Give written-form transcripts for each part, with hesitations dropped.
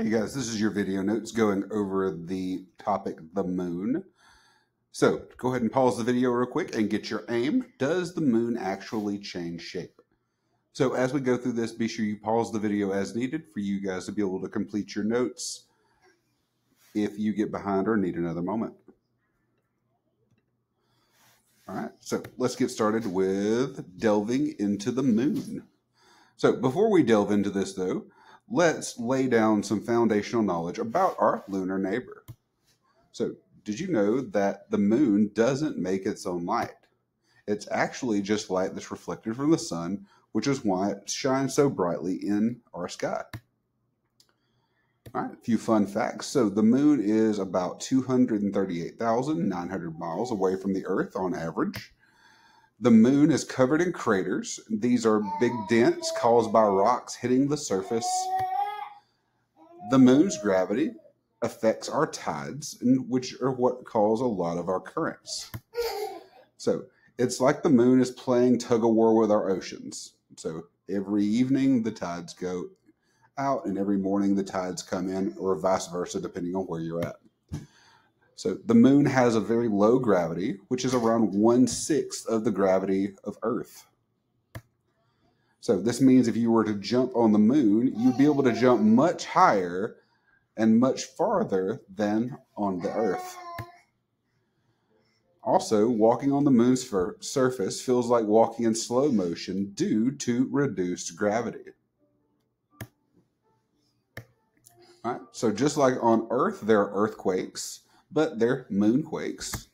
Hey guys, this is your video notes going over the topic, the moon. So go ahead and pause the video real quick and get your aim. Does the moon actually change shape? So as we go through this, be sure you pause the video as needed for you guys to be able to complete your notes if you get behind or need another moment. All right, so let's get started with delving into the moon. So before we delve into this though, let's lay down some foundational knowledge about our lunar neighbor. So did you know that the moon doesn't make its own light? It's actually just light that's reflected from the sun, which is why it shines so brightly in our sky. All right, a few fun facts. So the moon is about 238,900 miles away from the Earth on average. The moon is covered in craters. These are big dents caused by rocks hitting the surface. The moon's gravity affects our tides, which are what cause a lot of our currents. So it's like the moon is playing tug of war with our oceans. So every evening the tides go out and every morning the tides come in, or vice versa, depending on where you're at. So the moon has a very low gravity, which is around 1/6 of the gravity of Earth. So this means if you were to jump on the moon, you'd be able to jump much higher and much farther than on the Earth. Also, walking on the moon's surface feels like walking in slow motion due to reduced gravity. All right, so just like on Earth, there are earthquakes, but they're moonquakes.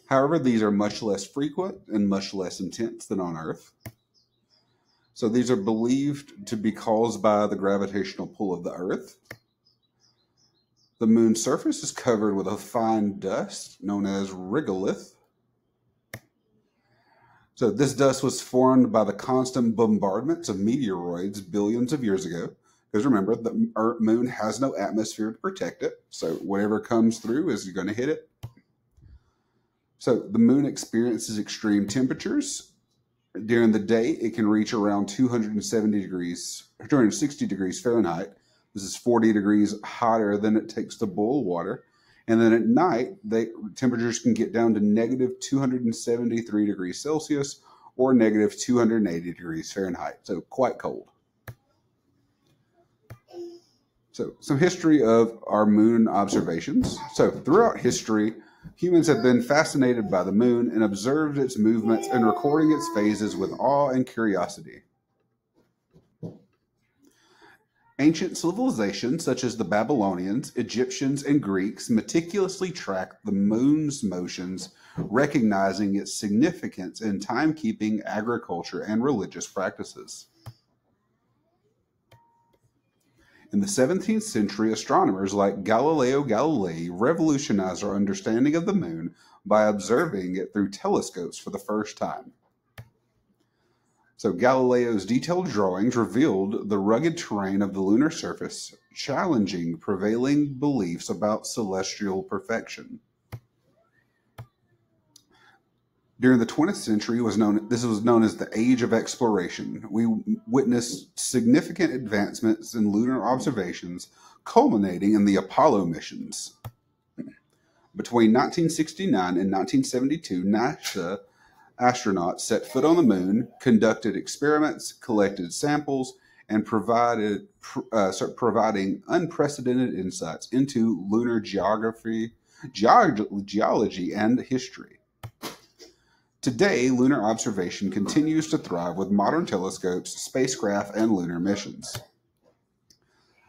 However, these are much less frequent and much less intense than on Earth. So these are believed to be caused by the gravitational pull of the Earth. The moon's surface is covered with a fine dust known as regolith. So this dust was formed by the constant bombardments of meteoroids billions of years ago. Because remember, the moon has no atmosphere to protect it. So whatever comes through is going to hit it. So the moon experiences extreme temperatures. During the day, it can reach around 260 degrees Fahrenheit. This is 40 degrees hotter than it takes to boil water. And then at night, temperatures can get down to negative 273 degrees Celsius or negative 280 degrees Fahrenheit. So quite cold. So some history of our moon observations. So throughout history, humans have been fascinated by the moon and observed its movements and recording its phases with awe and curiosity. Ancient civilizations such as the Babylonians, Egyptians, and Greeks meticulously tracked the moon's motions, recognizing its significance in timekeeping, agriculture, and religious practices. In the 17th century, astronomers like Galileo Galilei revolutionized our understanding of the moon by observing it through telescopes for the first time. So Galileo's detailed drawings revealed the rugged terrain of the lunar surface, challenging prevailing beliefs about celestial perfection. During the 20th century, this was known as the Age of Exploration. We witnessed significant advancements in lunar observations, culminating in the Apollo missions. Between 1969 and 1972, NASA astronauts set foot on the moon, conducted experiments, collected samples, and providing unprecedented insights into lunar geology, and history. Today, lunar observation continues to thrive with modern telescopes, spacecraft, and lunar missions.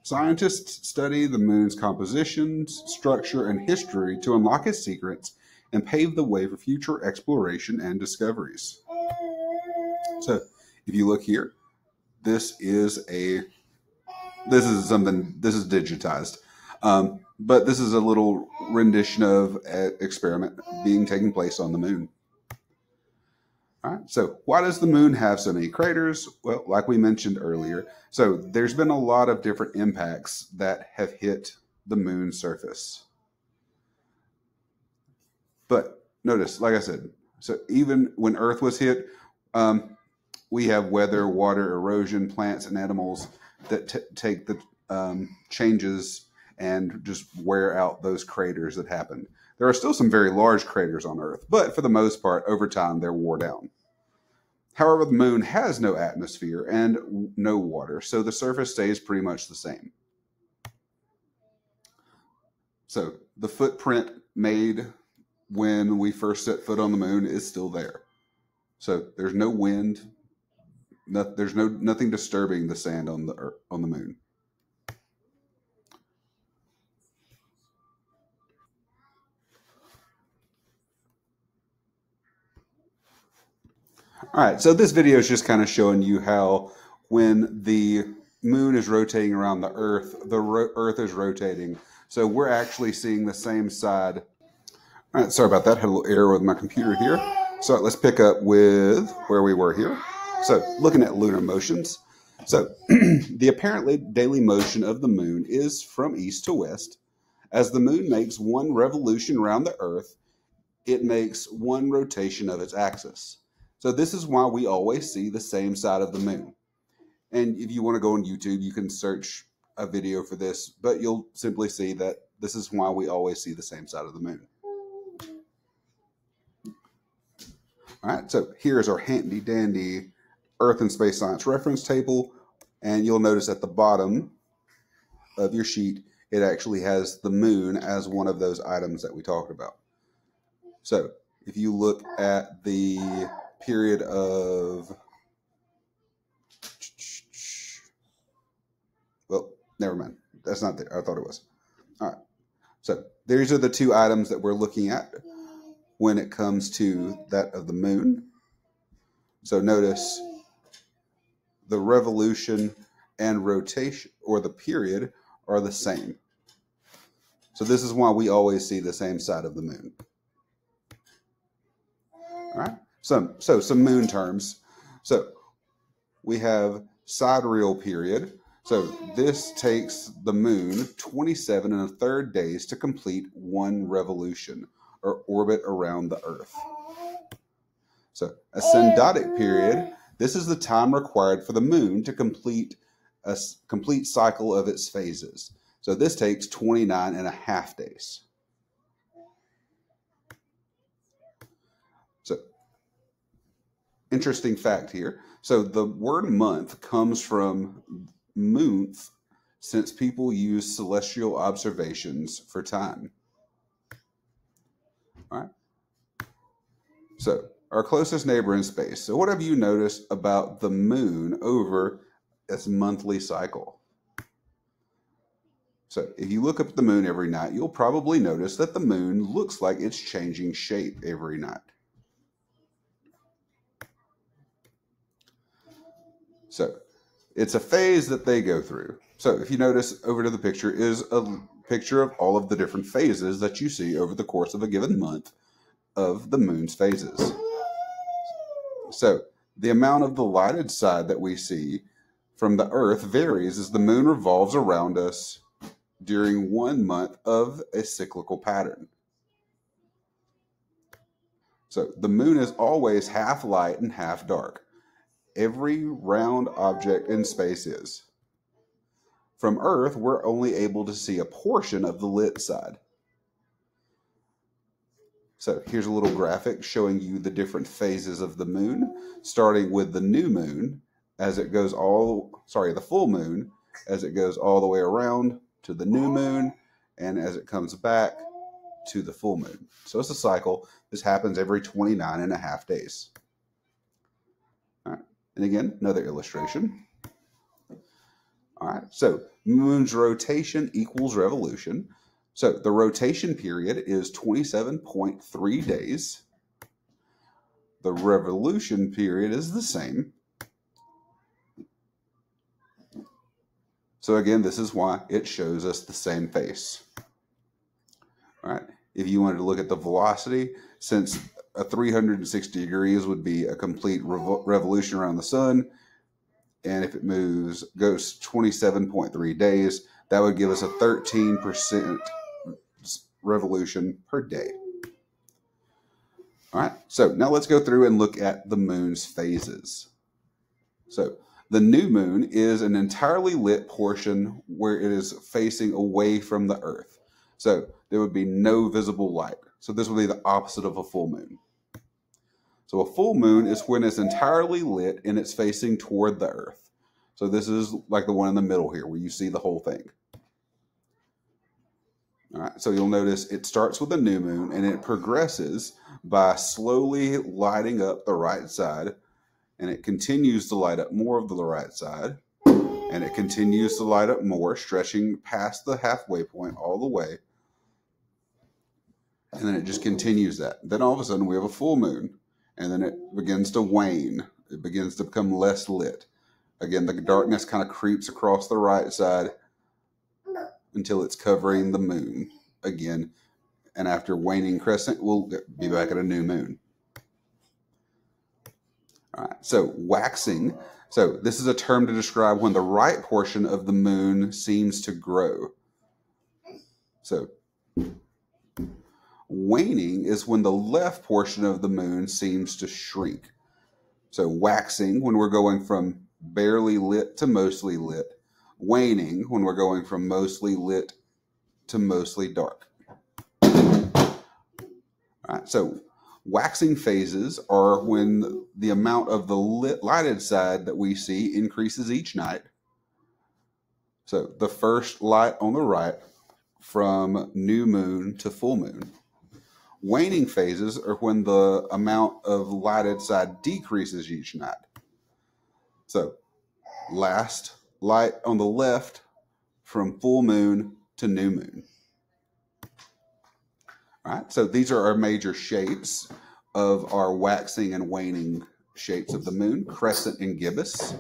Scientists study the moon's compositions, structure, and history to unlock its secrets and pave the way for future exploration and discoveries. So, if you look here, this is digitized, but this is a little rendition of an experiment taking place on the moon. All right, so why does the moon have so many craters? Well, like we mentioned earlier, so there's been a lot of different impacts that have hit the moon's surface. But notice, like I said, so even when Earth was hit, we have weather, water, erosion, plants, and animals that take the changes and just wear out those craters that happened. There are still some very large craters on Earth, but for the most part, over time, they're wore down. However, the moon has no atmosphere and no water, so the surface stays pretty much the same. So the footprint made when we first set foot on the moon is still there. So there's no wind, there's nothing disturbing the sand on the Earth, on the moon. All right, so this video is just kind of showing you how when the moon is rotating around the Earth, the Earth is rotating. So we're actually seeing the same side. All right, sorry about that. Had a little error with my computer here. So let's pick up with where we were here. So looking at lunar motions. So the apparently daily motion of the moon is from east to west. As the moon makes one revolution around the Earth, it makes one rotation of its axis. So this is why we always see the same side of the moon. And if you want to go on YouTube, you can search a video for this, but you'll simply see that this is why we always see the same side of the moon. All right, so here's our handy dandy Earth and Space Science reference table. And you'll notice at the bottom of your sheet, it actually has the moon as one of those items that we talked about. So if you look at the period of, well, never mind. That's not there. I thought it was. All right. So these are the two items that we're looking at when it comes to that of the moon. So notice the revolution and rotation, or the period, are the same. So this is why we always see the same side of the moon. All right. So some moon terms. So we have sidereal period. So this takes the moon 27 1/3 days to complete one revolution or orbit around the Earth. So a synodic period, this is the time required for the moon to complete a complete cycle of its phases. So this takes 29 1/2 days. So interesting fact here. So the word month comes from moonth, since people use celestial observations for time. All right. So our closest neighbor in space. So what have you noticed about the moon over its monthly cycle? So if you look up at the moon every night, you'll probably notice that the moon looks like it's changing shape every night. So it's a phase that they go through. So if you notice, over to the picture is a picture of all of the different phases that you see over the course of a given month of the moon's phases. So the amount of the lighted side that we see from the Earth varies as the moon revolves around us during 1 month of a cyclical pattern. So the moon is always half light and half dark. Every round object in space is. From Earth, we're only able to see a portion of the lit side. So here's a little graphic showing you the different phases of the moon, starting with the new moon as it goes the full moon as it goes all the way around to the new moon, and as it comes back to the full moon. So it's a cycle. This happens every 29 1/2 days. All right. And again, another illustration. All right. So moon's rotation equals revolution. So the rotation period is 27.3 days. The revolution period is the same. So again, this is why it shows us the same face. All right. If you wanted to look at the velocity, since a 360 degrees would be a complete revolution around the sun, and if it goes 27.3 days, that would give us a 13% revolution per day. All right. So now let's go through and look at the moon's phases. So The new moon is an entirely lit portion where it is facing away from the earth. So there would be no visible light. So this would be the opposite of a full moon. So a full moon is when it's entirely lit and it's facing toward the earth. So this is like the one in the middle here where you see the whole thing. All right, so you'll notice it starts with a new moon and it progresses by slowly lighting up the right side, and it continues to light up more of the right side, and it continues to light up more, stretching past the halfway point all the way, and then it just continues that. Then all of a sudden we have a full moon, and then it begins to wane. It begins to become less lit. Again, the darkness kind of creeps across the right side until it's covering the moon again. And after waning crescent, we'll be back at a new moon. All right, so waxing. So this is a term to describe when the right portion of the moon seems to grow. So waning is when the left portion of the moon seems to shrink. So waxing, when we're going from barely lit to mostly lit. Waning, when we're going from mostly lit to mostly dark. All right, so waxing phases are when the amount of the lighted side that we see increases each night. So the first light on the right from new moon to full moon. Waning phases are when the amount of lighted side decreases each night. So last light on the left from full moon to new moon. All right, so these are our major shapes of our waxing and waning shapes of the moon, crescent and gibbous.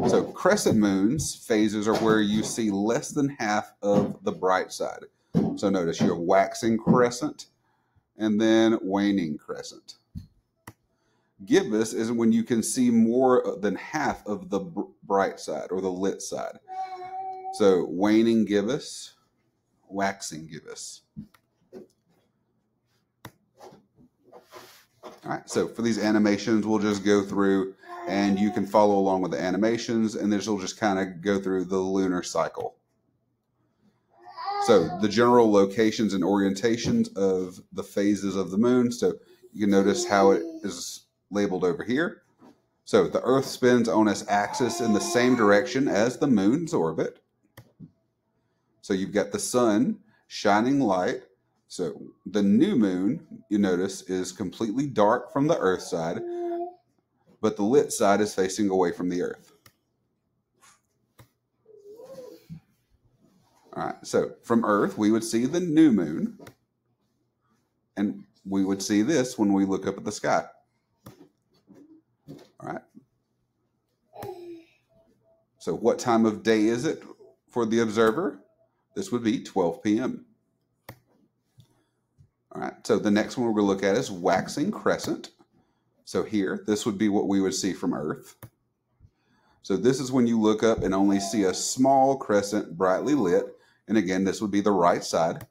So crescent moons, phases are where you see less than half of the bright side. So notice you have waxing crescent and then waning crescent. Gibbous is when you can see more than half of the bright side or the lit side. So waning gibbous, waxing gibbous. All right, so for these animations, we'll just go through and you can follow along with the animations, and this will just kind of go through the lunar cycle. So the general locations and orientations of the phases of the moon. So you can notice how it is labeled over here. So the Earth spins on its axis in the same direction as the moon's orbit. So you've got the sun shining light. So the new moon, you notice, is completely dark from the Earth side, but the lit side is facing away from the Earth. All right, so from Earth, we would see the new moon, and we would see this when we look up at the sky. All right. So what time of day is it for the observer? This would be 12 p.m. All right, so the next one we're going to look at is waxing crescent. So here, this would be what we would see from Earth. So this is when you look up and only see a small crescent brightly lit. And again, this would be the right side.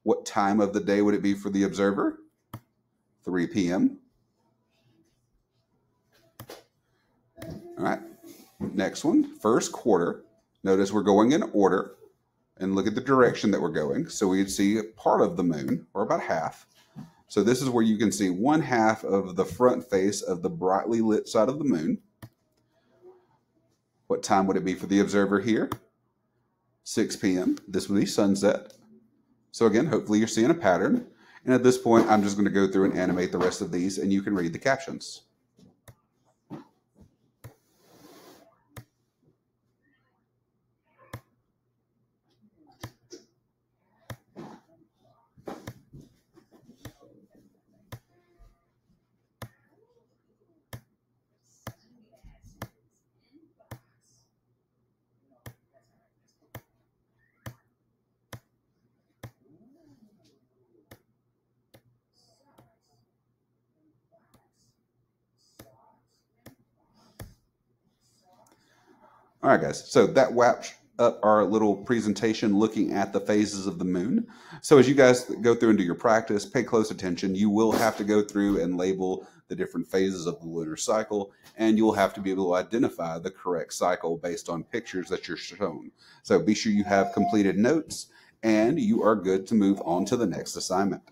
What time of the day would it be for the observer? 3 p.m. All right, next one, first quarter. Notice we're going in order. And look at the direction that we're going. So we'd see part of the moon, or about half. So this is where you can see one half of the front face of the brightly lit side of the moon. What time would it be for the observer here? 6 p.m. This would be sunset. So again, hopefully you're seeing a pattern. And at this point, I'm just going to go through and animate the rest of these, and you can read the captions. All right, guys. So that up our little presentation looking at the phases of the moon. So as you guys go through and do your practice, pay close attention. You will have to go through and label the different phases of the lunar cycle, and you'll have to be able to identify the correct cycle based on pictures that you're shown. So be sure you have completed notes, and you are good to move on to the next assignment.